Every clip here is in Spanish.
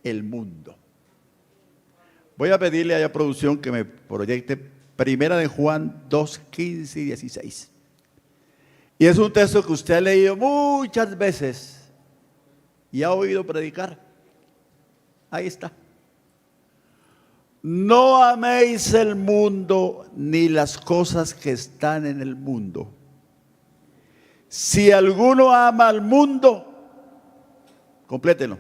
el mundo. Voy a pedirle a la producción que me proyecte Primera de Juan 2, 15 y 16. Y es un texto que usted ha leído muchas veces y ha oído predicar. Ahí está. No améis el mundo ni las cosas que están en el mundo. Si alguno ama al mundo, complételo.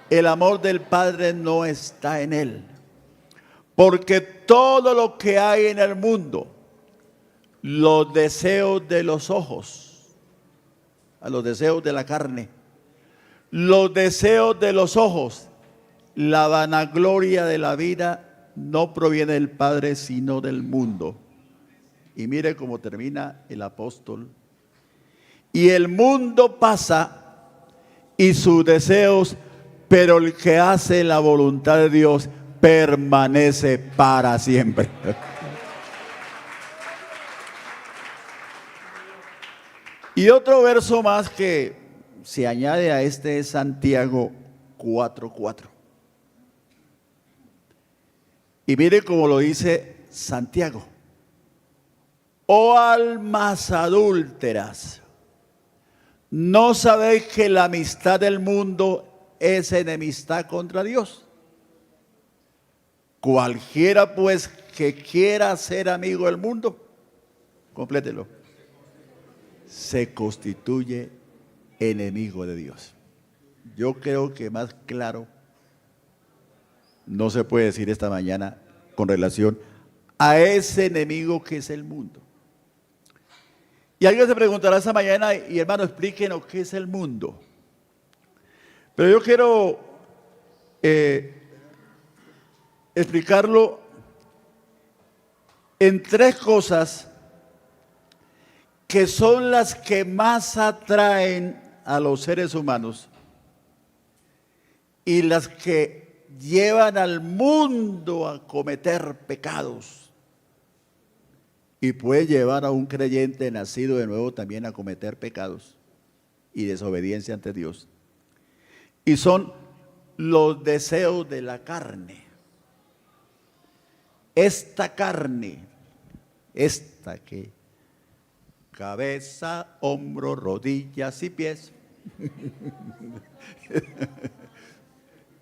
El amor del Padre no está en él. Porque todo lo que hay en el mundo, los deseos de los ojos, a los deseos de la carne, los deseos de los ojos, la vanagloria de la vida no proviene del Padre sino del mundo. Y mire cómo termina el apóstol. Y el mundo pasa y sus deseos, pero el que hace la voluntad de Dios permanece para siempre. Y otro verso más que se añade a este es Santiago 4:4. Y mire cómo lo dice Santiago. Oh almas adúlteras, ¿no sabéis que la amistad del mundo es enemistad contra Dios? Cualquiera pues que quiera ser amigo del mundo, complételo, se constituye enemigo de Dios. Yo creo que más claro no se puede decir esta mañana con relación a ese enemigo que es el mundo. Y alguien se preguntará esta mañana, y hermano, explíquenos qué es el mundo. Pero yo quiero explicarlo en tres cosas que son las que más atraen a los seres humanos y las que llevan al mundo a cometer pecados, y puede llevar a un creyente nacido de nuevo también a cometer pecados y desobediencia ante Dios. Y son los deseos de la carne. Esta carne, esta que cabeza, hombro, rodillas y pies.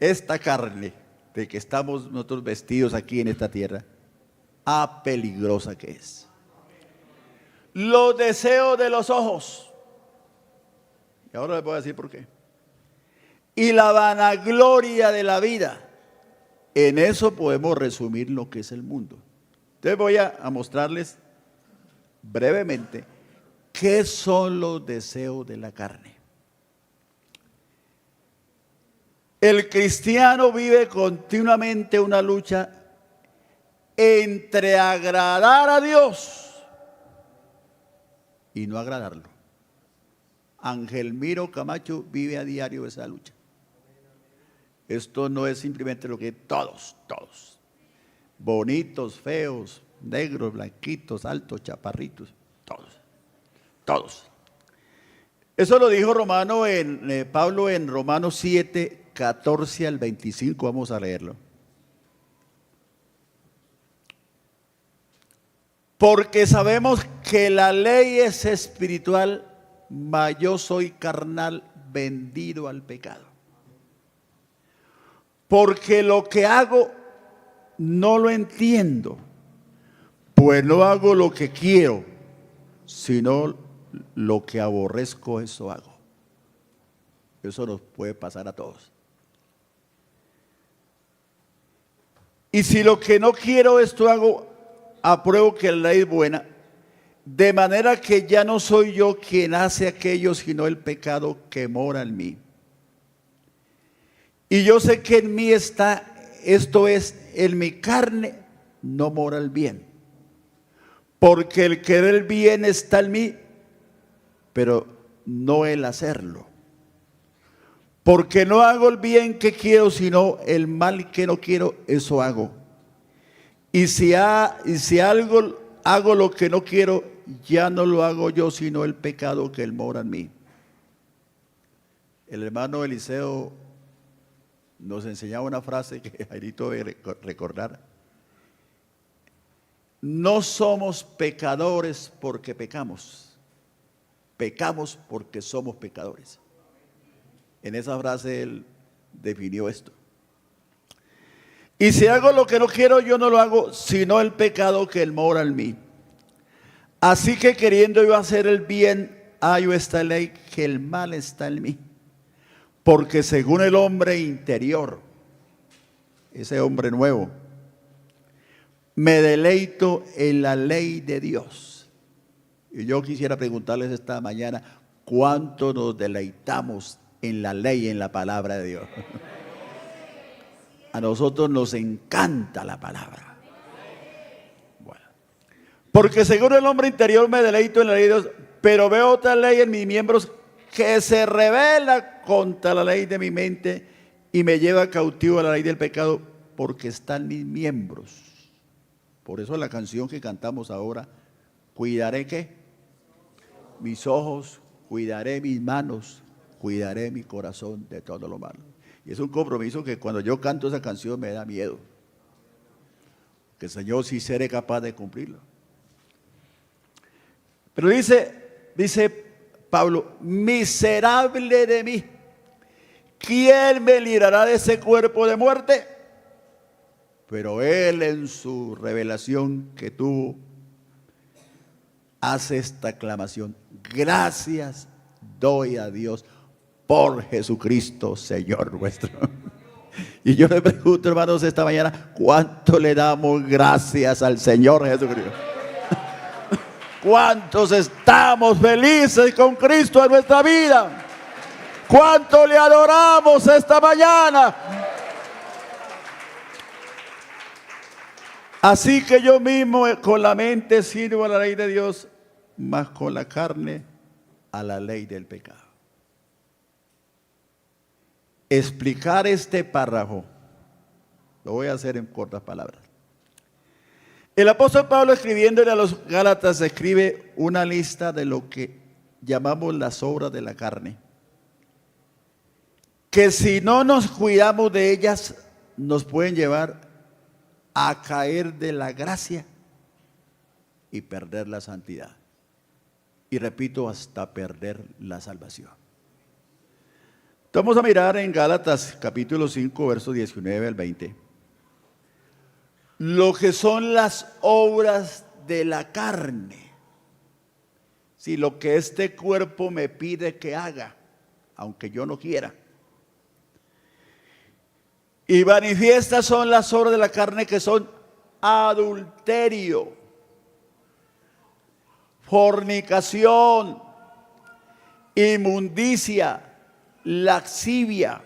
Esta carne de que estamos nosotros vestidos aquí en esta tierra, peligrosa que es. Los deseos de los ojos. Y ahora les voy a decir por qué. Y la vanagloria de la vida. En eso podemos resumir lo que es el mundo. Entonces voy a mostrarles brevemente qué son los deseos de la carne. El cristiano vive continuamente una lucha entre agradar a Dios y no agradarlo. Ángel Miro Camacho vive a diario esa lucha. Esto no es simplemente lo que todos, bonitos, feos, negros, blanquitos, altos, chaparritos, todos. Eso lo dijo Pablo en Romanos 7, 14 al 25, vamos a leerlo. Porque sabemos que la ley es espiritual, mas yo soy carnal, vendido al pecado. Porque lo que hago no lo entiendo, pues no hago lo que quiero, sino lo que aborrezco, eso hago. Eso nos puede pasar a todos. Y si lo que no quiero esto hago, apruebo que la ley es buena, de manera que ya no soy yo quien hace aquello, sino el pecado que mora en mí. Y yo sé que en mí está, esto es, en mi carne no mora el bien. Porque el querer el bien está en mí, pero no el hacerlo. Porque no hago el bien que quiero, sino el mal que no quiero, eso hago. Y si algo hago lo que no quiero, ya no lo hago yo, sino el pecado que mora en mí. El hermano Eliseo nos enseñaba una frase que Jairito debe recordar. No somos pecadores porque pecamos, pecamos porque somos pecadores. En esa frase él definió esto. Y si hago lo que no quiero, yo no lo hago, sino el pecado que él mora en mí. Así que queriendo yo hacer el bien, hallo esta ley, que el mal está en mí. Porque según el hombre interior, ese hombre nuevo, me deleito en la ley de Dios. Y yo quisiera preguntarles esta mañana, ¿cuánto nos deleitamos en la ley, en la palabra de Dios? A nosotros nos encanta la palabra. Bueno, porque según el hombre interior me deleito en la ley de Dios, pero veo otra ley en mis miembros que se rebela contra la ley de mi mente y me lleva cautivo a la ley del pecado, porque están mis miembros. Por eso la canción que cantamos ahora, cuidaré ¿qué? Mis ojos, cuidaré mis manos, cuidaré mi corazón de todo lo malo. Y es un compromiso que cuando yo canto esa canción me da miedo, que el Señor sí seré capaz de cumplirlo. Pero dice Pablo, miserable de mí, ¿quién me librará de ese cuerpo de muerte? Pero él en su revelación que tuvo, hace esta aclamación: gracias doy a Dios por Jesucristo, Señor nuestro. Y yo le pregunto, hermanos, esta mañana, ¿cuánto le damos gracias al Señor Jesucristo? ¿Cuántos estamos felices con Cristo en nuestra vida? ¿Cuánto le adoramos esta mañana? Así que yo mismo con la mente sirvo a la ley de Dios, mas con la carne a la ley del pecado. Explicar este párrafo lo voy a hacer en cortas palabras. El apóstol Pablo, escribiéndole a los Gálatas, escribe una lista de lo que llamamos las obras de la carne, que si no nos cuidamos de ellas nos pueden llevar a caer de la gracia y perder la santidad. Y repito, hasta perder la salvación. Vamos a mirar en Gálatas capítulo 5, versos 19 al 20. Lo que son las obras de la carne. Si lo que este cuerpo me pide que haga, aunque yo no quiera. Y manifiestas son las obras de la carne, que son adulterio, fornicación, inmundicia, lascivia,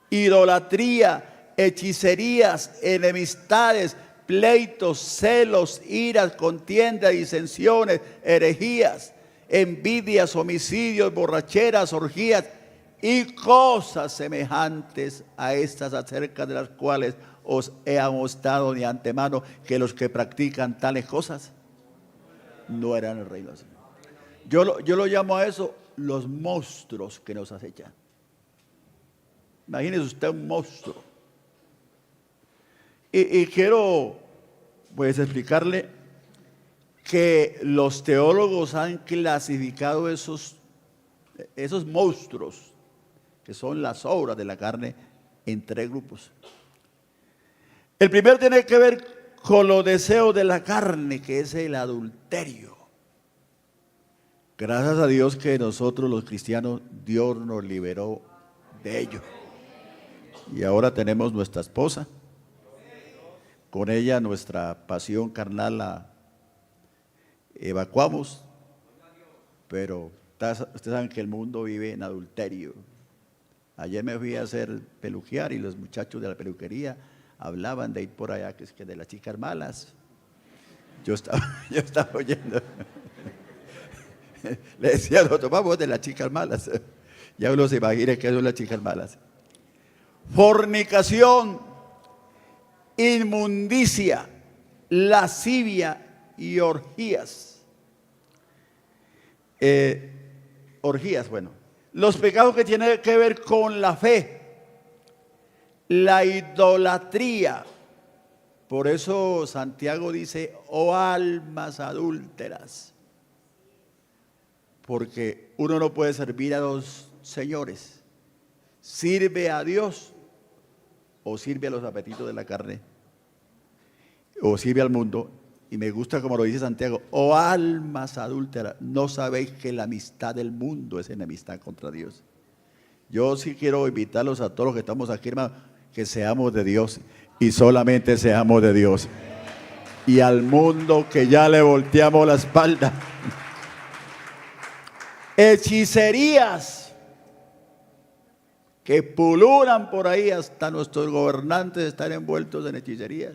idolatría, hechicerías, enemistades, pleitos, celos, iras, contiendas, disensiones, herejías, envidias, homicidios, borracheras, orgías y cosas semejantes a estas, acerca de las cuales os he amonestado de antemano, que los que practican tales cosas no eran el reino del Señor. Yo lo llamo a eso los monstruos que nos acechan. Imagínese usted un monstruo. Y quiero pues explicarle que los teólogos han clasificado esos monstruos, que son las obras de la carne, en tres grupos. El primero tiene que ver con los deseos de la carne, que es el adulterio. Gracias a Dios que nosotros los cristianos, Dios nos liberó de ello. Y ahora tenemos nuestra esposa. Con ella nuestra pasión carnal la evacuamos. Pero ustedes saben que el mundo vive en adulterio. Ayer me fui a hacer peluquear y los muchachos de la peluquería hablaban de ir por allá, que es que de las chicas malas. Yo estaba oyendo. Le decía, nos tomamos de las chicas malas. Ya uno se imagina que son las chicas malas. Fornicación, inmundicia, lascivia y orgías. Orgías, bueno. Los pecados que tienen que ver con la fe, la idolatría. Por eso Santiago dice, oh almas adúlteras, porque uno no puede servir a dos señores, sirve a Dios o sirve a los apetitos de la carne, o sirve al mundo. Y me gusta como lo dice Santiago, oh almas adúlteras, ¿no sabéis que la amistad del mundo es enemistad contra Dios? Yo sí quiero invitarlos a todos los que estamos aquí, hermano, que seamos de Dios y solamente seamos de Dios. Y al mundo que ya le volteamos la espalda. Hechicerías que pululan por ahí, hasta nuestros gobernantes están envueltos en hechicerías.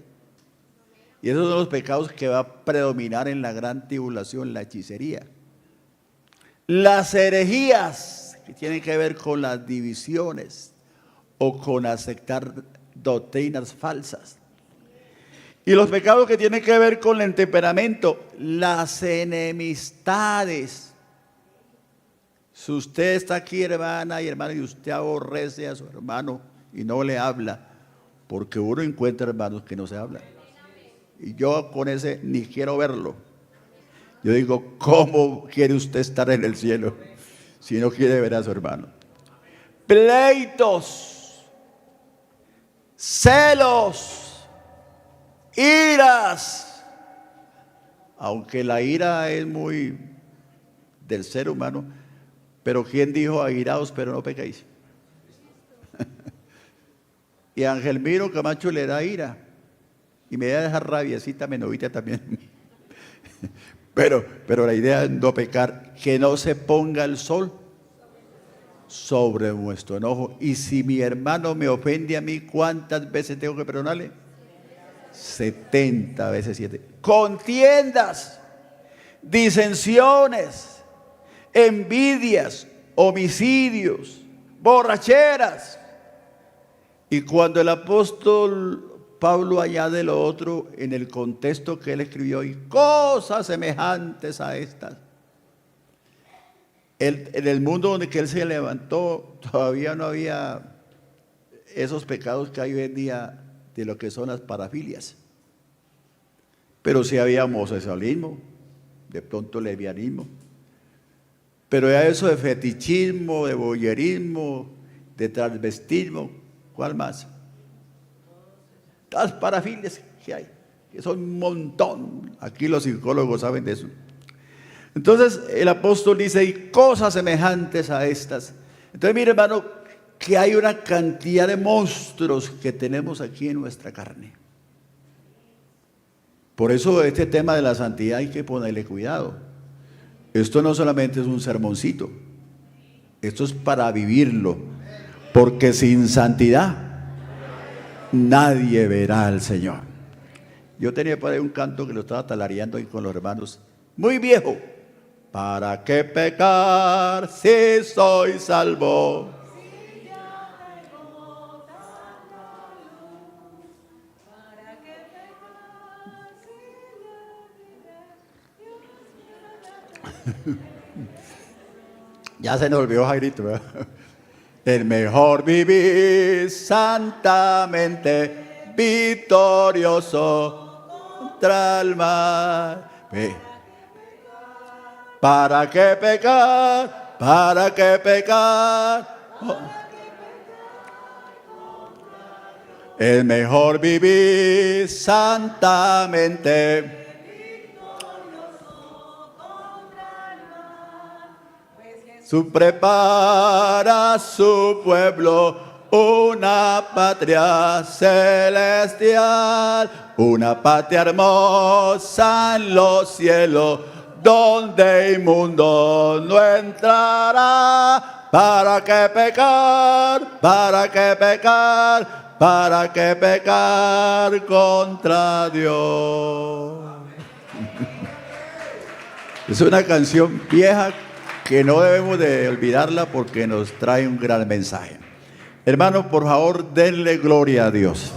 Y esos son los pecados que va a predominar en la gran tribulación, la hechicería. Las herejías, que tienen que ver con las divisiones o con aceptar doctrinas falsas. Y los pecados que tienen que ver con el temperamento, las enemistades. Si usted está aquí, hermana y hermano, y usted aborrece a su hermano y no le habla, porque uno encuentra hermanos que no se hablan. Y yo con ese ni quiero verlo. Yo digo, ¿cómo quiere usted estar en el cielo si no quiere ver a su hermano? Pleitos, celos, iras. Aunque la ira es muy del ser humano, pero ¿quién dijo airaos pero no pecáis? Y a Ángel Miro Camacho le da ira. Y me da esa rabiecita menovita también. Pero la idea es no pecar, que no se ponga el sol sobre nuestro enojo. Y si mi hermano me ofende a mí, ¿cuántas veces tengo que perdonarle? 70 veces 7. Contiendas, disensiones, envidias, homicidios, borracheras. Y cuando el apóstol Pablo añade lo otro en el contexto que él escribió, y cosas semejantes a estas. En el mundo donde que él se levantó, todavía no había esos pecados que hay hoy en día de lo que son las parafilias. Pero sí había homosexualismo, de pronto lesbianismo. Pero ya eso de fetichismo, de voyerismo, de transvestismo, ¿cuál más? Las parafilias que hay, que son un montón. Aquí los psicólogos saben de eso. Entonces el apóstol dice, y cosas semejantes a estas. Entonces mire, hermano, que hay una cantidad de monstruos que tenemos aquí en nuestra carne. Por eso este tema de la santidad hay que ponerle cuidado. Esto no solamente es un sermoncito, esto es para vivirlo, porque sin santidad nadie verá al Señor. Yo tenía por ahí un canto que lo estaba talareando ahí con los hermanos, muy viejo. ¿Para qué pecar si soy salvo? Ya se nos olvidó Jairito, ¿verdad? Es mejor vivir santamente, victorioso contra el mal. ¿Para qué pecar? ¿Para qué pecar? Es mejor vivir santamente. Su prepara su pueblo una patria celestial, una patria hermosa en los cielos, donde inmundo no entrará. ¿Para qué pecar? ¿Para qué pecar? ¿Para qué pecar contra Dios? Es una canción vieja que no debemos de olvidarla porque nos trae un gran mensaje. Hermano, por favor, denle gloria a Dios.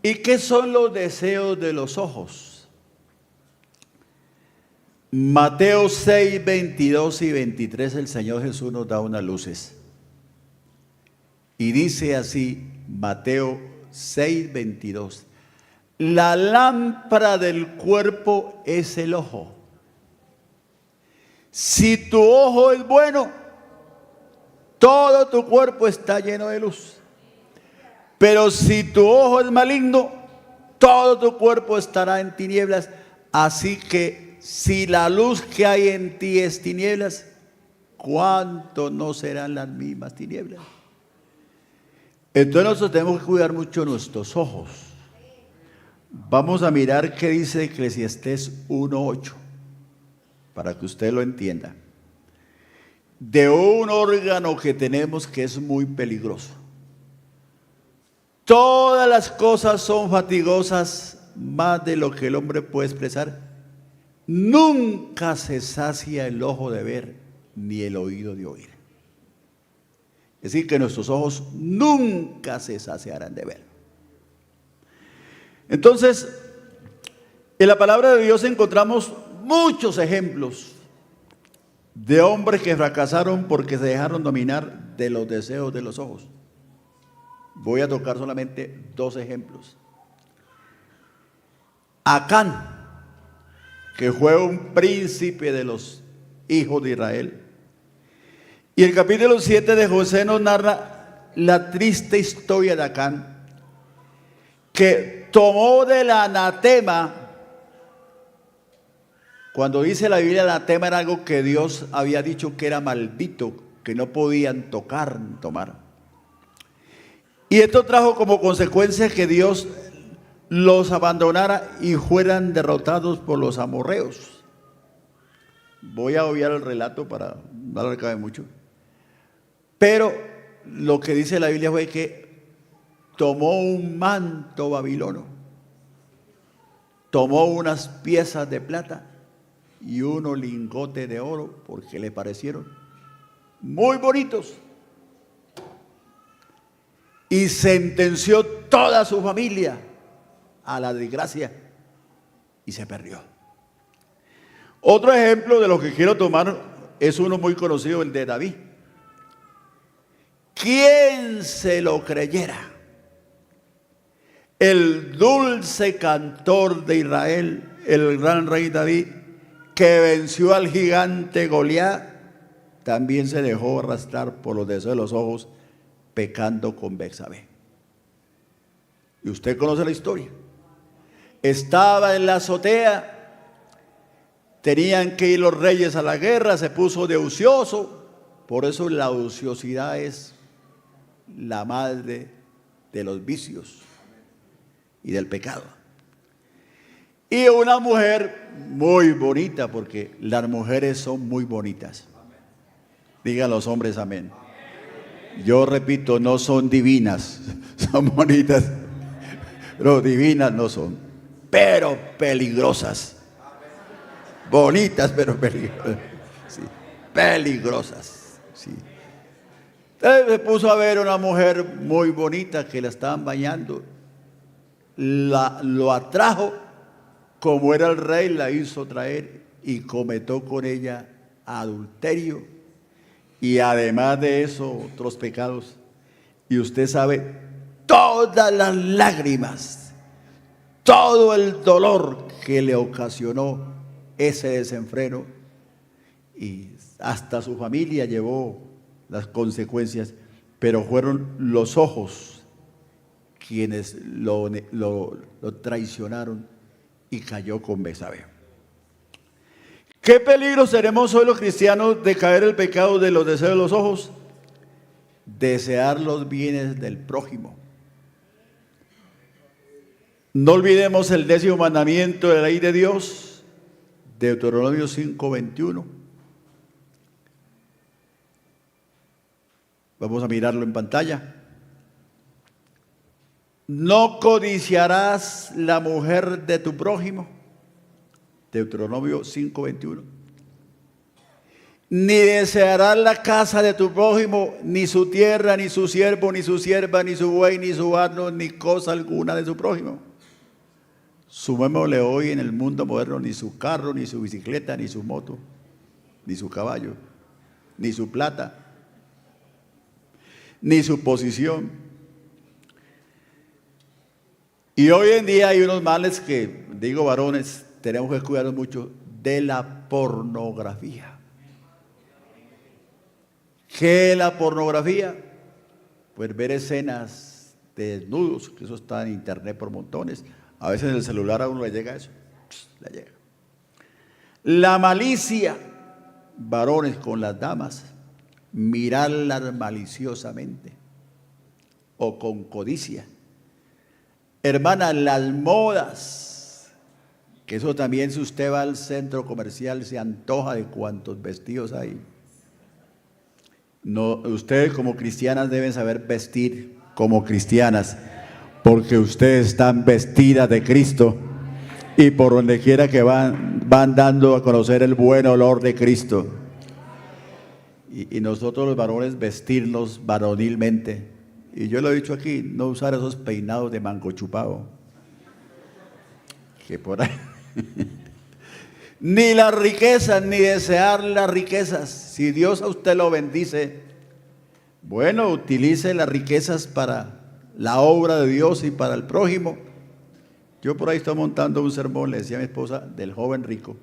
¿Y qué son los deseos de los ojos? Mateo 6, 22 y 23, el Señor Jesús nos da unas luces. Y dice así Mateo 6:22. La lámpara del cuerpo es el ojo. Si tu ojo es bueno, todo tu cuerpo está lleno de luz. Pero si tu ojo es maligno, todo tu cuerpo estará en tinieblas. Así que si la luz que hay en ti es tinieblas, ¿cuánto no serán las mismas tinieblas? Entonces nosotros tenemos que cuidar mucho nuestros ojos. Vamos a mirar qué dice Eclesiastés 1:8, para que usted lo entienda. De un órgano que tenemos que es muy peligroso. Todas las cosas son fatigosas, más de lo que el hombre puede expresar. Nunca se sacia el ojo de ver, ni el oído de oír. Es decir, que nuestros ojos nunca se saciarán de ver. Entonces, en la palabra de Dios encontramos muchos ejemplos de hombres que fracasaron porque se dejaron dominar de los deseos de los ojos. Voy a tocar solamente 2 ejemplos. Acán, que fue un príncipe de los hijos de Israel. Y el capítulo 7 de José nos narra la triste historia de Acán, que tomó del anatema. Cuando dice la Biblia anatema, era algo que Dios había dicho que era maldito, que no podían tocar ni tomar. Y esto trajo como consecuencia que Dios los abandonara y fueran derrotados por los amorreos. Voy a obviar el relato para no alargarme mucho. Pero lo que dice la Biblia fue que tomó un manto babilonio, tomó unas piezas de plata y unos lingotes de oro, porque le parecieron muy bonitos, y sentenció toda su familia a la desgracia y se perdió. Otro ejemplo de lo que quiero tomar es uno muy conocido, el de David. ¿Quién se lo creyera? El dulce cantor de Israel, el gran rey David, que venció al gigante Goliat, también se dejó arrastrar por los deseos de los ojos, pecando con Betsabé. Y usted conoce la historia. Estaba en la azotea, tenían que ir los reyes a la guerra, se puso de ocioso. Por eso la ociosidad es la madre de los vicios y del pecado. Y una mujer muy bonita, porque las mujeres son muy bonitas. Digan los hombres amén. Yo repito, no son divinas, son bonitas, pero divinas no son, pero peligrosas. Bonitas, pero peligrosas. Sí, peligrosas. Sí. Entonces se puso a ver una mujer muy bonita que la estaban bañando. Lo atrajo, como era el rey, la hizo traer y cometió con ella adulterio. Y además de eso, otros pecados. Y usted sabe, todas las lágrimas, todo el dolor que le ocasionó ese desenfreno, y hasta su familia llevó las consecuencias, pero fueron los ojos quienes lo traicionaron y cayó con Betsabé. ¿Qué peligro seremos hoy los cristianos de caer en el pecado de los deseos de los ojos? Desear los bienes del prójimo. No olvidemos el 10º mandamiento de la ley de Dios, Deuteronomio 5:21. Vamos a mirarlo en pantalla. No codiciarás la mujer de tu prójimo. Deuteronomio 5:21. Ni desearás la casa de tu prójimo, ni su tierra, ni su siervo, ni su sierva, ni su buey, ni su asno, ni cosa alguna de su prójimo. Sumémosle hoy en el mundo moderno, ni su carro, ni su bicicleta, ni su moto, ni su caballo, ni su plata. ni su posición. Y hoy en día hay unos males que, digo varones, tenemos que cuidarnos mucho de la pornografía. ¿Qué es la pornografía? Pues ver escenas de desnudos, que eso está en internet por montones. A veces en el celular a uno le llega eso, le llega. La malicia, varones con las damas, mirarlas maliciosamente o con codicia. Hermanas, las modas, que eso también, si usted va al centro comercial se antoja de cuántos vestidos hay. No, ustedes como cristianas deben saber vestir como cristianas, porque ustedes están vestidas de Cristo y por donde quiera que van dando a conocer el buen olor de Cristo. Y nosotros los varones vestirnos varonilmente. Y yo lo he dicho aquí, no usar esos peinados de mango chupado, que por ahí ni las riquezas, ni desear las riquezas. Si Dios a usted lo bendice, bueno, utilice las riquezas para la obra de Dios y para el prójimo. Yo por ahí estoy montando un sermón, le decía a mi esposa, del joven rico,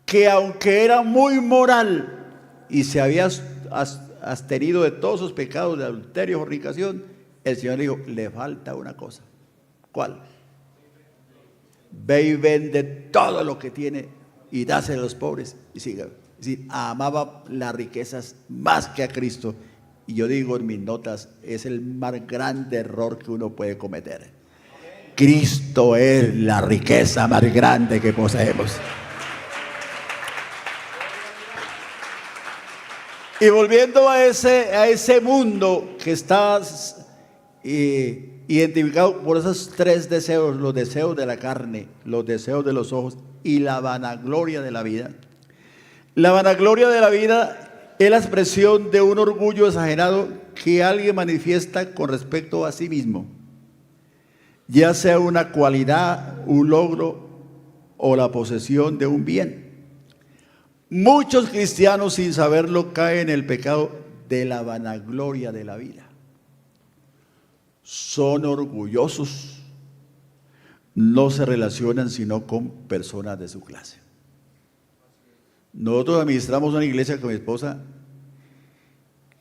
que aunque era muy moral y se había abstenido de todos sus pecados de adulterio, fornicación, el Señor le dijo, le falta una cosa. ¿Cuál? Ve y vende todo lo que tiene y dáselo a los pobres y siga. Es decir, amaba las riquezas más que a Cristo. Y yo digo en mis notas, es el más grande error que uno puede cometer. Cristo es la riqueza más grande que poseemos. Y volviendo a ese mundo que está identificado por esos tres deseos, los deseos de la carne, los deseos de los ojos y la vanagloria de la vida. La vanagloria de la vida es la expresión de un orgullo exagerado que alguien manifiesta con respecto a sí mismo, ya sea una cualidad, un logro o la posesión de un bien. Muchos cristianos sin saberlo caen en el pecado de la vanagloria de la vida. Son orgullosos, no se relacionan sino con personas de su clase. Nosotros administramos una iglesia con mi esposa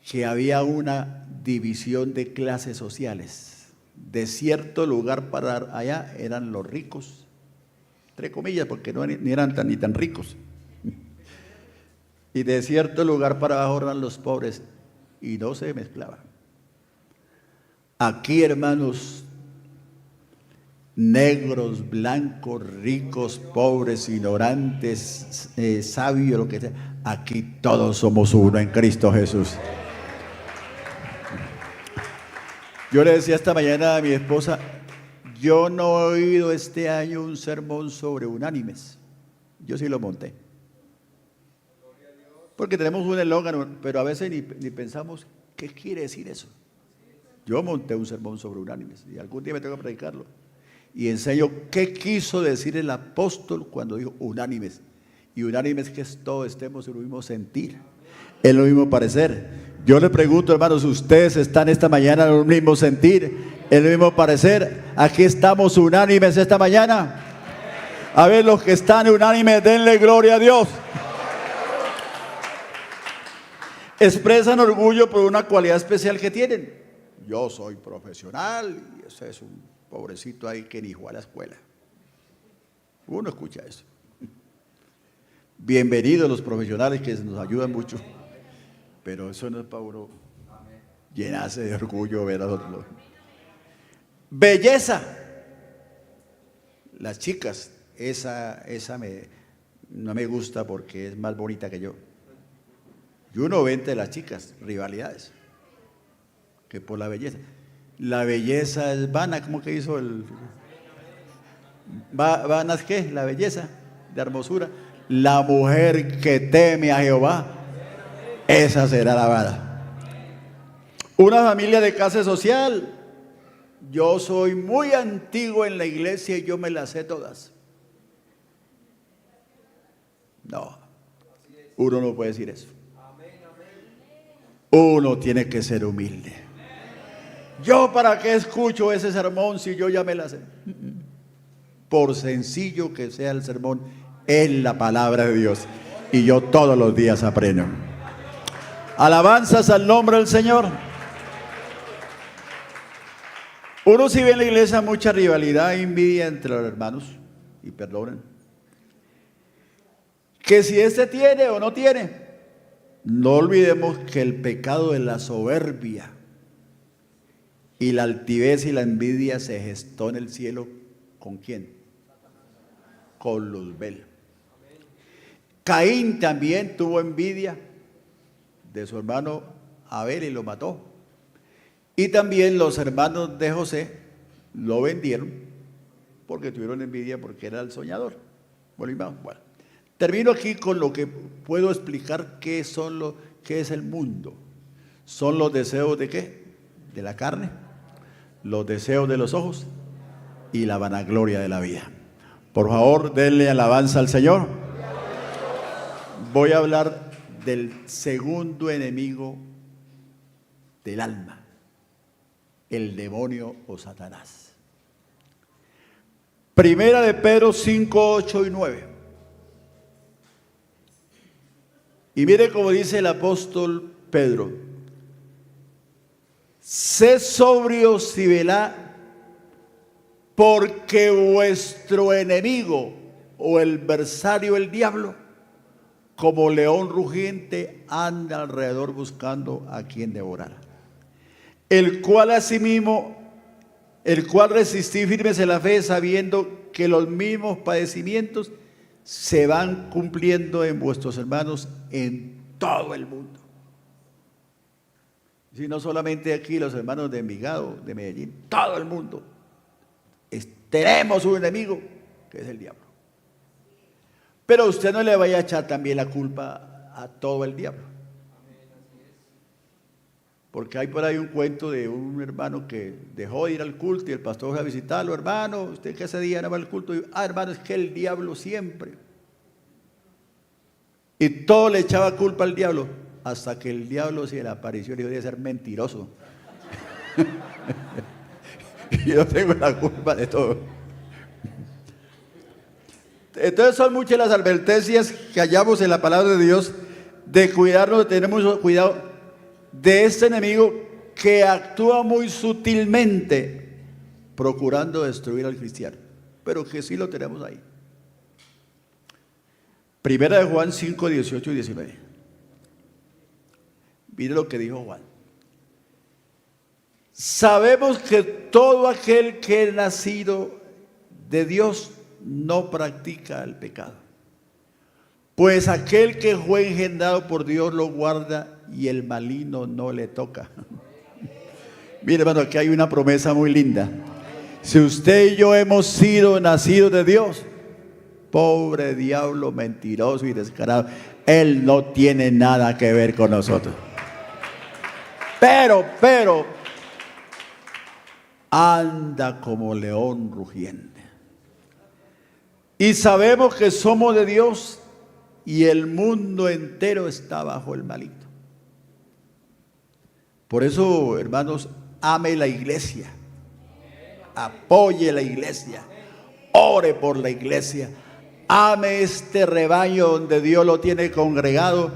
que había una división de clases sociales. De cierto lugar para allá eran los ricos, entre comillas, porque no ni eran ni tan ricos. Y de cierto lugar para abajo eran los pobres y no se mezclaban. Aquí, hermanos, negros, blancos, ricos, pobres, ignorantes, sabios, lo que sea, aquí todos somos uno en Cristo Jesús. Yo le decía esta mañana a mi esposa, yo no he oído este año un sermón sobre unánimes. Yo sí lo monté. Porque tenemos un eslogan, pero a veces ni pensamos, ¿qué quiere decir eso? Yo monté un sermón sobre unánimes y algún día me tengo que predicarlo. Y enseño qué quiso decir el apóstol cuando dijo unánimes. Y unánimes que es todo, estemos en el mismo sentir, en lo mismo parecer. Yo le pregunto, hermanos, ¿ustedes están esta mañana en el mismo sentir, en el mismo parecer? Aquí estamos unánimes esta mañana. A ver, los que están unánimes, denle gloria a Dios. Expresan orgullo por una cualidad especial que tienen. Yo soy profesional y ese es un pobrecito ahí que ni fue a la escuela. Uno escucha eso. Bienvenidos los profesionales que nos ayudan mucho, pero eso no es para uno llenarse de orgullo ver a otros. Belleza. Las chicas, esa no me gusta porque es más bonita que yo. Y uno ve entre las chicas rivalidades que por la belleza. La belleza es vana, ¿cómo que hizo el? ¿Vana es qué? La belleza de hermosura. La mujer que teme a Jehová, esa será alabada. Una familia de clase social. Yo soy muy antiguo en la iglesia y yo me las sé todas. No, uno no puede decir eso. Uno tiene que ser humilde. ¿Yo para qué escucho ese sermón si yo ya me la sé? Por sencillo que sea el sermón, es la palabra de Dios. Y yo todos los días aprendo. Alabanzas al nombre del Señor. Uno sí ve en la iglesia mucha rivalidad e envidia entre los hermanos. Y perdonen. Que si este tiene o no tiene. No olvidemos que el pecado de la soberbia y la altivez y la envidia se gestó en el cielo. ¿Con quién? Con Luzbel. Caín también tuvo envidia de su hermano Abel y lo mató. Y también los hermanos de José lo vendieron porque tuvieron envidia porque era el soñador. Bueno, termino aquí con lo que puedo explicar qué es el mundo. Son los deseos de ¿qué? De la carne, los deseos de los ojos y la vanagloria de la vida. Por favor, denle alabanza al Señor. Voy a hablar del segundo enemigo del alma, el demonio o Satanás. Primera de Pedro 5, 8 y 9. Y mire cómo dice el apóstol Pedro: sed sobrios y velad, porque vuestro enemigo o el adversario, el diablo, como león rugiente, anda alrededor buscando a quien devorar. El cual resistí firmes en la fe, sabiendo que los mismos padecimientos se van cumpliendo en vuestros hermanos en todo el mundo. Si no solamente aquí los hermanos de Envigado, de Medellín, todo el mundo. Tenemos un enemigo que es el diablo. Pero usted no le vaya a echar también la culpa a todo el diablo. Porque hay por ahí un cuento de un hermano que dejó de ir al culto y el pastor fue a visitarlo. Hermano, usted que ese día no va al culto. Y, hermano, es que el diablo siempre. Y todo le echaba culpa al diablo, hasta que el diablo se le apareció y dijo: debe ser mentiroso. Yo tengo la culpa de todo. Entonces son muchas las advertencias que hallamos en la palabra de Dios de cuidarnos, de tener mucho cuidado de este enemigo que actúa muy sutilmente procurando destruir al cristiano, pero que sí lo tenemos ahí. Primera de Juan 5, 18 y 19. Mire lo que dijo Juan. Sabemos que todo aquel que es nacido de Dios no practica el pecado, pues aquel que fue engendrado por Dios lo guarda y el maligno no le toca. Mire, hermano, aquí hay una promesa muy linda. Si usted y yo hemos sido nacidos de Dios, pobre diablo mentiroso y descarado, él no tiene nada que ver con nosotros. Pero anda como león rugiente. Y sabemos que somos de Dios y el mundo entero está bajo el maligno. Por eso, hermanos, ame la iglesia, apoye la iglesia, ore por la iglesia, ame este rebaño donde Dios lo tiene congregado,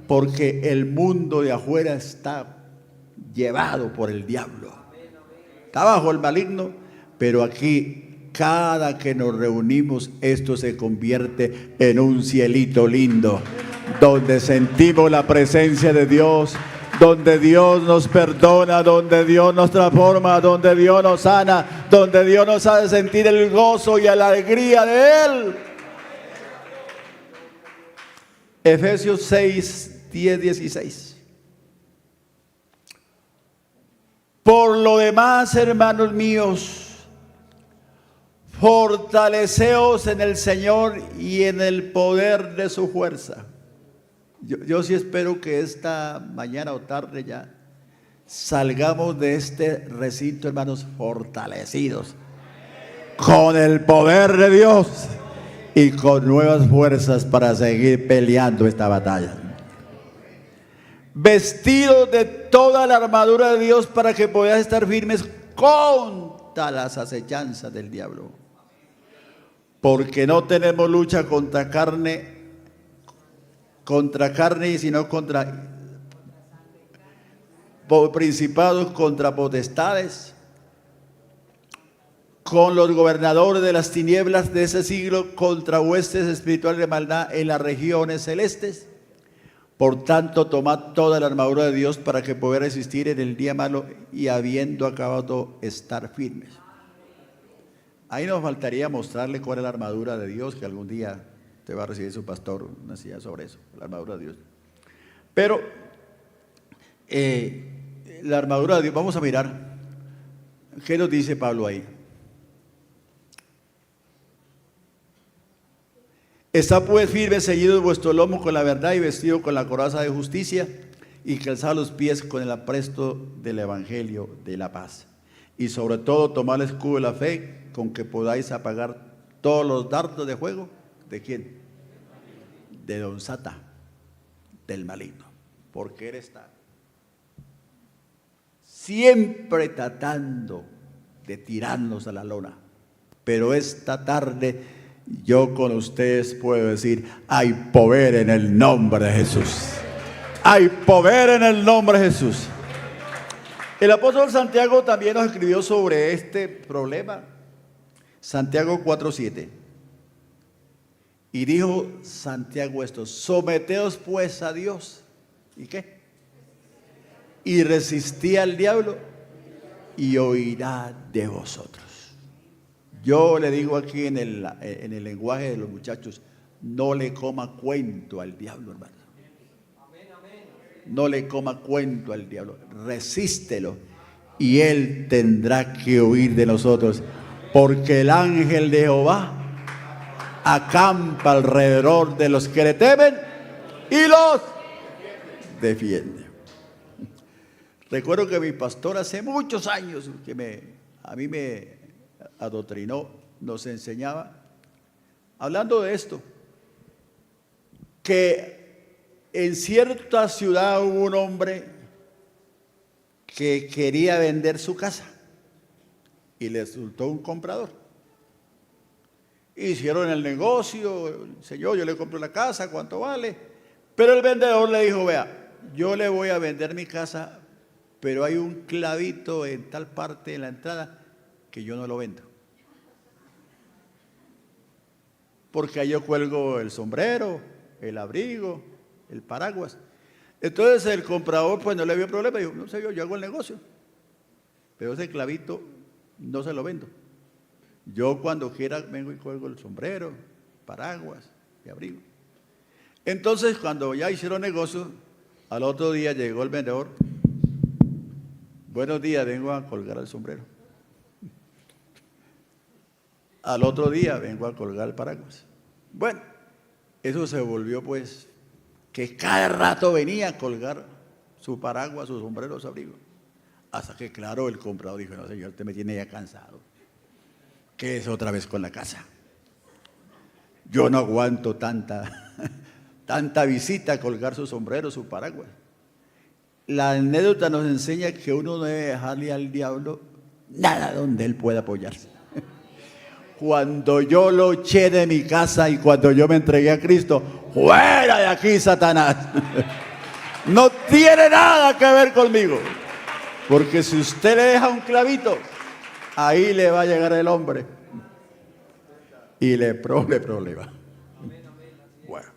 porque el mundo de afuera está llevado por el diablo. Está bajo el maligno, pero aquí cada que nos reunimos esto se convierte en un cielito lindo, donde sentimos la presencia de Dios, donde Dios nos perdona, donde Dios nos transforma, donde Dios nos sana, donde Dios nos hace sentir el gozo y la alegría de Él. Efesios 6, 10, 16. Por lo demás, hermanos míos, fortaleceos en el Señor y en el poder de su fuerza. Yo sí espero que esta mañana o tarde ya salgamos de este recinto, hermanos, fortalecidos con el poder de Dios y con nuevas fuerzas para seguir peleando esta batalla. vestidos de toda la armadura de Dios para que podáis estar firmes contra las acechanzas del diablo. Porque no tenemos lucha contra carne, sino contra principados, contra potestades, con los gobernadores de las tinieblas de ese siglo, contra huestes espirituales de maldad en las regiones celestes. Por tanto, tomad toda la armadura de Dios para que podáis resistir en el día malo y habiendo acabado estar firmes. Ahí nos faltaría mostrarle cuál es la armadura de Dios, que algún día te va a recibir su pastor una silla sobre eso, la armadura de Dios. Pero la armadura de Dios, vamos a mirar qué nos dice Pablo ahí. Está pues firme, ceñido vuestro lomo con la verdad y vestido con la coraza de justicia y calzad los pies con el apresto del evangelio de la paz. Y sobre todo tomad el escudo de la fe con que podáis apagar todos los dardos de fuego. ¿De quién? De don Sata, del maligno. Porque él está siempre tratando de tirarnos a la lona. Pero esta tarde yo con ustedes puedo decir, hay poder en el nombre de Jesús. Hay poder en el nombre de Jesús. El apóstol Santiago también nos escribió sobre este problema. Santiago 4:7. Y dijo Santiago esto: someteos pues a Dios. ¿Y qué? Y resistí al diablo y huirá de vosotros. Yo le digo aquí en el lenguaje de los muchachos, no le coma cuento al diablo, hermano. No le coma cuento al diablo, resístelo y él tendrá que huir de nosotros, porque el ángel de Jehová acampa alrededor de los que le temen y los defiende. Recuerdo que mi pastor hace muchos años a mí me adoctrinó, nos enseñaba, hablando de esto, que en cierta ciudad hubo un hombre que quería vender su casa y le resultó un comprador. Hicieron el negocio, señor, yo le compro la casa, ¿cuánto vale? Pero el vendedor le dijo, vea, yo le voy a vender mi casa, pero hay un clavito en tal parte en la entrada que yo no lo vendo. Porque ahí yo cuelgo el sombrero, el abrigo, el paraguas. Entonces el comprador pues no le vio problema, dijo, no sé, yo hago el negocio, pero ese clavito no se lo vendo. Yo cuando quiera vengo y cuelgo el sombrero, paraguas y abrigo. Entonces cuando ya hicieron negocio, al otro día llegó el vendedor. Buenos días, vengo a colgar el sombrero. Al otro día vengo a colgar el paraguas. Bueno, eso se volvió pues que cada rato venía a colgar su paraguas, su sombrero, su abrigo. Hasta que claro, el comprador dijo, no señor, usted me tiene ya cansado. ¿Qué es otra vez con la casa? Yo no aguanto tanta visita a colgar su sombrero, su paraguas. La anécdota nos enseña que uno no debe dejarle al diablo nada donde él pueda apoyarse. Cuando yo lo eché de mi casa y cuando yo me entregué a Cristo, ¡fuera de aquí, Satanás! No tiene nada que ver conmigo. Porque si usted le deja un clavito, ahí le va a llegar el hombre y le pone problema. Bueno.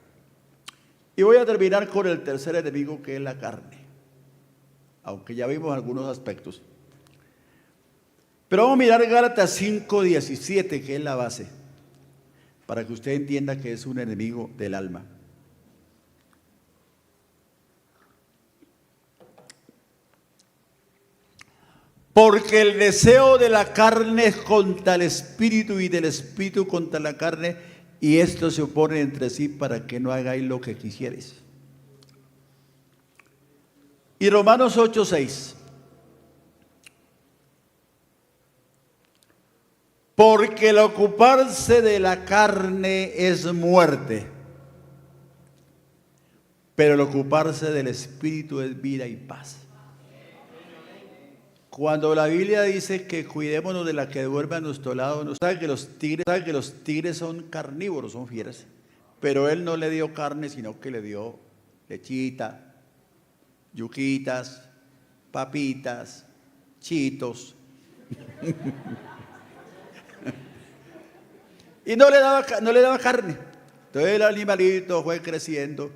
Y voy a terminar con el tercer enemigo, que es la carne. Aunque ya vimos algunos aspectos. Pero vamos a mirar Gálatas 5:17, que es la base, para que usted entienda que es un enemigo del alma. Porque el deseo de la carne es contra el espíritu y del espíritu contra la carne, y estos se oponen entre sí para que no hagáis lo que quisierais. Y Romanos 8:6. Porque el ocuparse de la carne es muerte, pero el ocuparse del Espíritu es vida y paz. Cuando la Biblia dice que cuidémonos de la que duerme a nuestro lado, no sabe que los tigres son carnívoros, son fieras, pero Él no le dio carne, sino que le dio lechita, yuquitas, papitas, chitos. Y no le daba carne. Entonces el animalito fue creciendo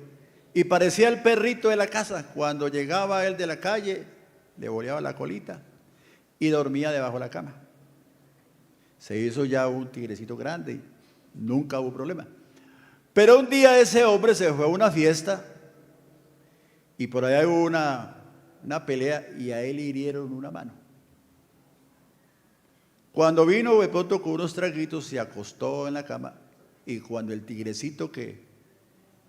y parecía el perrito de la casa. Cuando llegaba él de la calle, le boleaba la colita y dormía debajo de la cama. Se hizo ya un tigrecito grande, nunca hubo problema. Pero un día ese hombre se fue a una fiesta y por allá hubo una pelea y a él le hirieron una mano. Cuando vino de pronto con unos traguitos se acostó en la cama y cuando el tigrecito que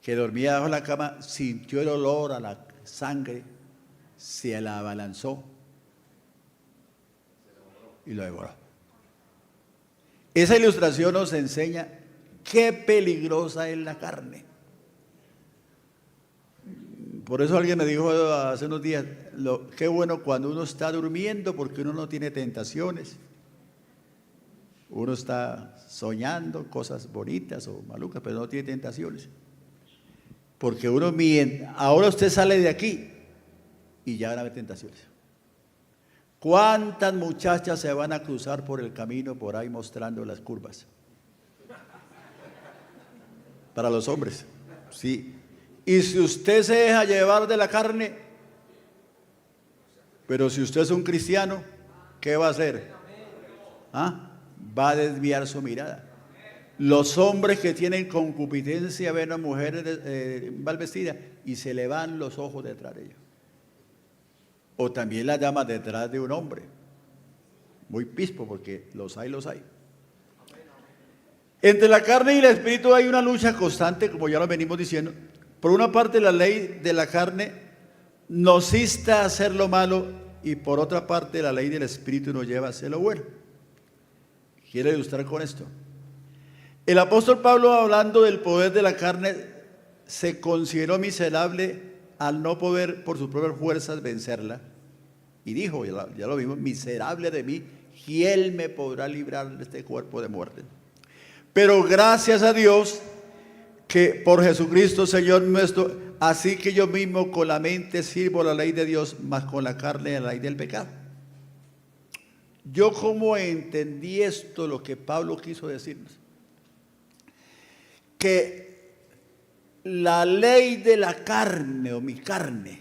dormía debajo de la cama sintió el olor a la sangre, se la abalanzó y lo devoró. Esa ilustración nos enseña qué peligrosa es la carne. Por eso alguien me dijo hace unos días, qué bueno cuando uno está durmiendo porque uno no tiene tentaciones. Uno está soñando cosas bonitas o malucas, pero no tiene tentaciones. Porque uno miente. Ahora usted sale de aquí y ya van a haber tentaciones. ¿Cuántas muchachas se van a cruzar por el camino por ahí mostrando las curvas? Para los hombres, sí. Y si usted se deja llevar de la carne, pero si usted es un cristiano, ¿qué va a hacer? ¿Ah? Va a desviar su mirada. Los hombres que tienen concupiscencia ven a mujeres mal vestidas y se le van los ojos detrás de ellos. O también las damas detrás de un hombre. Muy pispo porque los hay. Entre la carne y el espíritu hay una lucha constante, como ya lo venimos diciendo. Por una parte, la ley de la carne nos insta a hacer lo malo y por otra parte, la ley del espíritu nos lleva a hacer lo bueno. Quiero ilustrar con esto. El apóstol Pablo, hablando del poder de la carne, se consideró miserable al no poder por sus propias fuerzas vencerla. Y dijo, ya lo vimos, miserable de mí, ¿quién me podrá librar de este cuerpo de muerte? Pero gracias a Dios que por Jesucristo Señor nuestro, así que yo mismo con la mente sirvo la ley de Dios, mas con la carne la ley del pecado. Yo como entendí esto, lo que Pablo quiso decirnos, que la ley de la carne o mi carne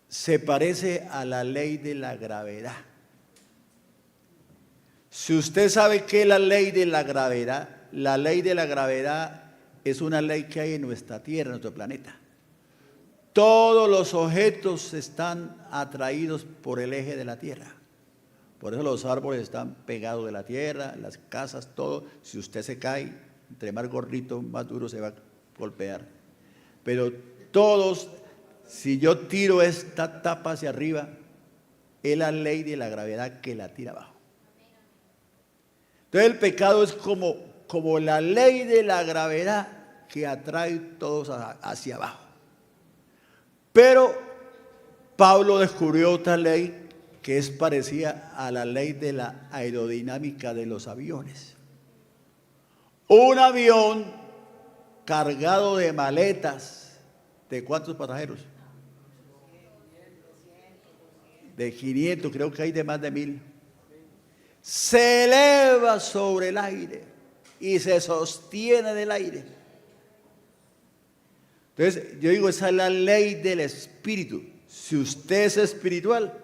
se parece a la ley de la gravedad. Si usted sabe qué es la ley de la gravedad es una ley que hay en nuestra Tierra, en nuestro planeta. Todos los objetos están atraídos por el eje de la Tierra. Por eso los árboles están pegados de la tierra, las casas, todo. Si usted se cae, entre más gordito, más duro se va a golpear. Pero todos, si yo tiro esta tapa hacia arriba, es la ley de la gravedad que la tira abajo. Entonces el pecado es como la ley de la gravedad que atrae todos hacia abajo. Pero Pablo descubrió otra ley que es parecida a la ley de la aerodinámica de los aviones. Un avión cargado de maletas, ¿de cuántos pasajeros? De 500, creo que hay de más de 1000. Se eleva sobre el aire y se sostiene del aire. Entonces, yo digo, esa es la ley del espíritu. Si usted es espiritual,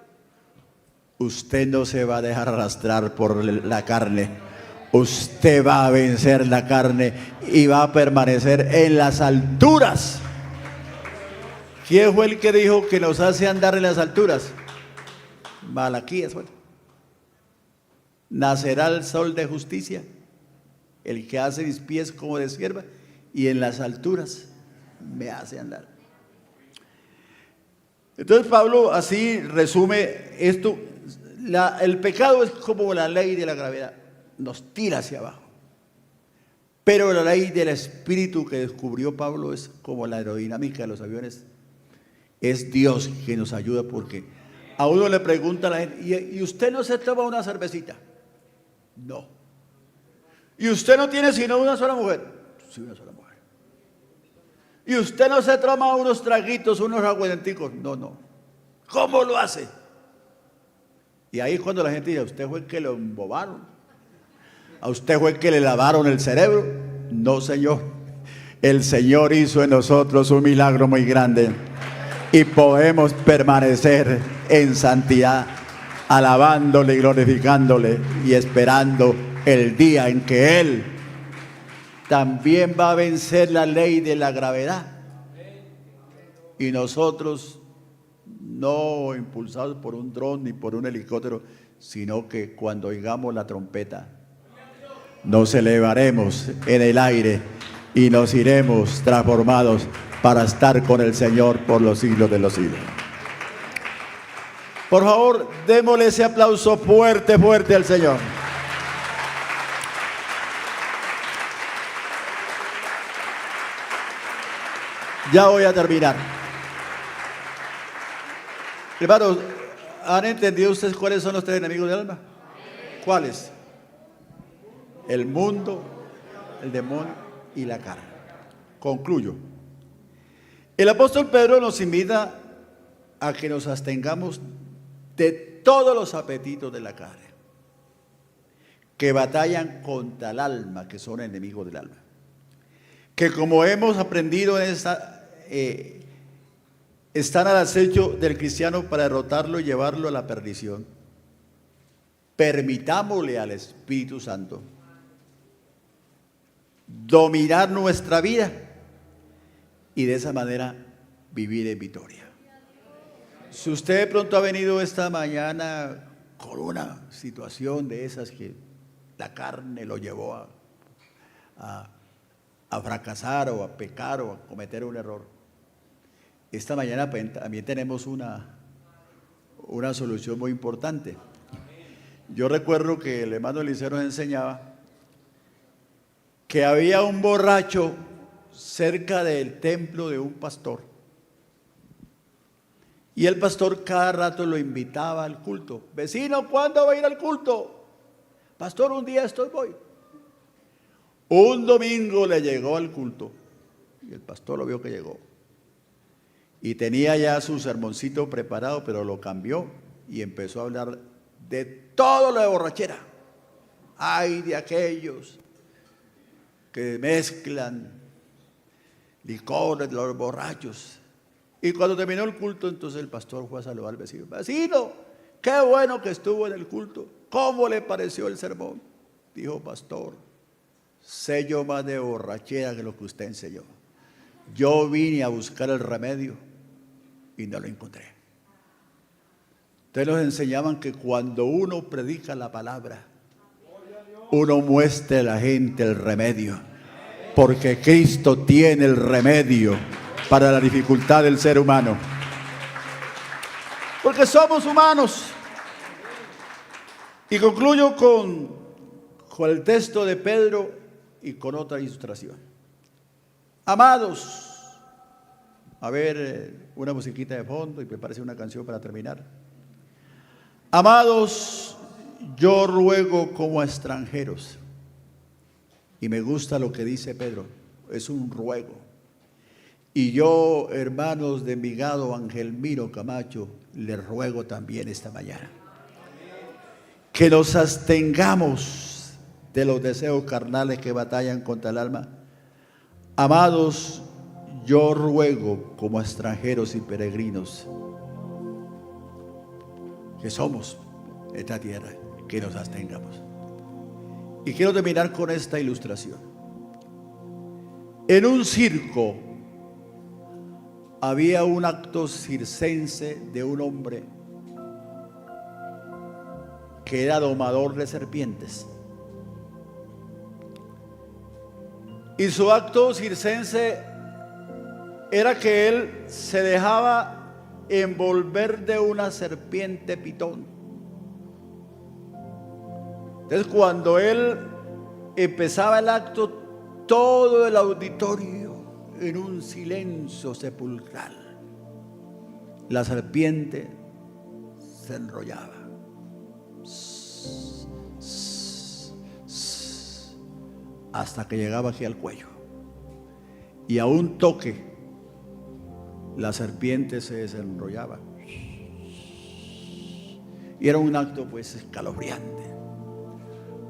usted no se va a dejar arrastrar por la carne. Usted va a vencer la carne y va a permanecer en las alturas. ¿Quién fue el que dijo que nos hace andar en las alturas? Malaquías. Bueno. Nacerá el sol de justicia, el que hace mis pies como de sierva, y en las alturas me hace andar. Entonces Pablo así resume esto. El pecado es como la ley de la gravedad, nos tira hacia abajo. Pero la ley del espíritu que descubrió Pablo es como la aerodinámica de los aviones. Es Dios que nos ayuda, porque a uno le pregunta a la gente: ¿y usted no se toma una cervecita? No. ¿Y usted no tiene sino una sola mujer? Sí, una sola mujer. ¿Y usted no se toma unos traguitos, unos aguadenticos? No, no. ¿Cómo lo hace? Y ahí cuando la gente dice: ¿a usted fue el que lo embobaron? ¿A usted fue el que le lavaron el cerebro? No, Señor. El Señor hizo en nosotros un milagro muy grande y podemos permanecer en santidad, alabándole y glorificándole y esperando el día en que Él también va a vencer la ley de la gravedad. Y nosotros, no impulsados por un dron ni por un helicóptero, sino que cuando oigamos la trompeta, nos elevaremos en el aire y nos iremos transformados para estar con el Señor por los siglos de los siglos. Por favor, démosle ese aplauso fuerte, fuerte al Señor. Ya voy a terminar. Hermanos, ¿han entendido ustedes cuáles son los tres enemigos del alma? ¿Cuáles? El mundo, el demonio y la carne. Concluyo. El apóstol Pedro nos invita a que nos abstengamos de todos los apetitos de la carne, que batallan contra el alma, que son enemigos del alma. Que como hemos aprendido en están al acecho del cristiano para derrotarlo y llevarlo a la perdición. Permitámosle al Espíritu Santo dominar nuestra vida y de esa manera vivir en victoria. Si usted de pronto ha venido esta mañana con una situación de esas que la carne lo llevó a fracasar o a pecar o a cometer un error, esta mañana también tenemos una solución muy importante. Yo recuerdo que el hermano Eliseo nos enseñaba que había un borracho cerca del templo de un pastor, y el pastor cada rato lo invitaba al culto. Vecino, ¿cuándo va a ir al culto? Pastor, un día voy. Un domingo le llegó al culto y el pastor lo vio que llegó y tenía ya su sermoncito preparado, pero lo cambió y empezó a hablar de todo lo de borrachera. Ay, de aquellos que mezclan licores, los borrachos. Y cuando terminó el culto, entonces el pastor fue a saludar al vecino. Vecino, qué bueno que estuvo en el culto. ¿Cómo le pareció el sermón? Dijo: pastor, sé yo más de borrachera que lo que usted enseñó. Yo vine a buscar el remedio y no lo encontré. Ustedes nos enseñaban que cuando uno predica la palabra, uno muestra a la gente el remedio, porque Cristo tiene el remedio para la dificultad del ser humano, porque somos humanos. Y concluyo con el texto de Pedro y con otra ilustración. Amados, a ver, una musiquita de fondo y prepárese una canción para terminar. Amados, yo ruego como a extranjeros, y me gusta lo que dice Pedro, es un ruego. Y yo, hermanos de Envigado, Angelmiro Camacho, les ruego también esta mañana que nos abstengamos de los deseos carnales que batallan contra el alma. Amados, yo ruego como extranjeros y peregrinos que somos esta tierra, que nos abstengamos. Y quiero terminar con esta ilustración. En un circo había un acto circense de un hombre que era domador de serpientes. Y su acto circense era que él se dejaba envolver de una serpiente pitón. Entonces, cuando él empezaba el acto, todo el auditorio en un silencio sepulcral. La serpiente se enrollaba. Hasta que llegaba aquí al cuello. Y a un toque, la serpiente se desenrollaba. Y era un acto pues escalofriante.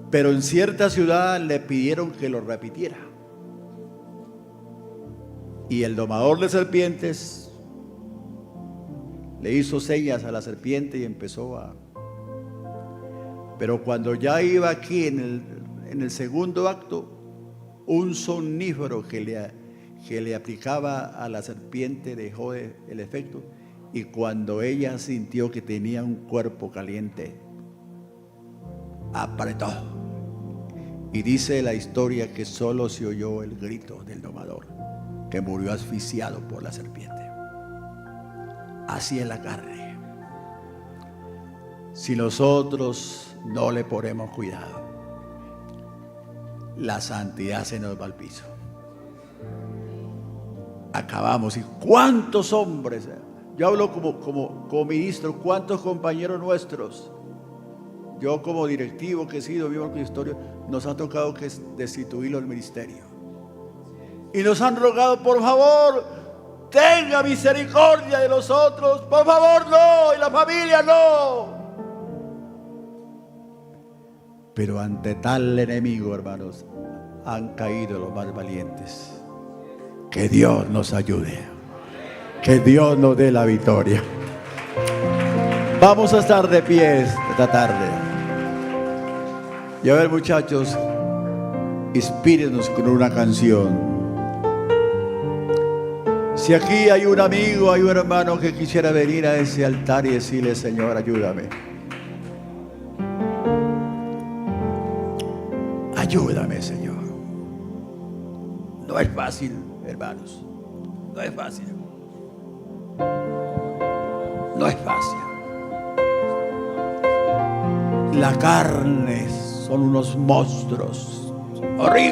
Pero en cierta ciudad le pidieron que lo repitiera. Y el domador de serpientes le hizo señas a la serpiente y empezó a... Pero cuando ya iba aquí en el segundo acto, un somnífero que le aplicaba a la serpiente dejó el efecto, y cuando ella sintió que tenía un cuerpo caliente, apretó. Y dice la historia que solo se oyó el grito del domador, que murió asfixiado por la serpiente. Así es la carne. Si nosotros no le ponemos cuidado, la santidad se nos va al piso. Acabamos. ¿Y cuántos hombres? Yo hablo como ministro, cuántos compañeros nuestros, yo como directivo que he sido, vivo en la historia, nos ha tocado que destituirlo del ministerio. Y nos han rogado, por favor, tenga misericordia de nosotros, por favor, no, y la familia no. Pero ante tal enemigo, hermanos, han caído los más valientes. Que Dios nos ayude. Que Dios nos dé la victoria. Vamos a estar de pie esta tarde. Y a ver, muchachos, inspírenos con una canción. Si aquí hay un amigo, hay un hermano que quisiera venir a ese altar y decirle: Señor, ayúdame. Ayúdame, Señor. No es fácil, hermanos. No es fácil. No es fácil. La carne son unos monstruos horribles.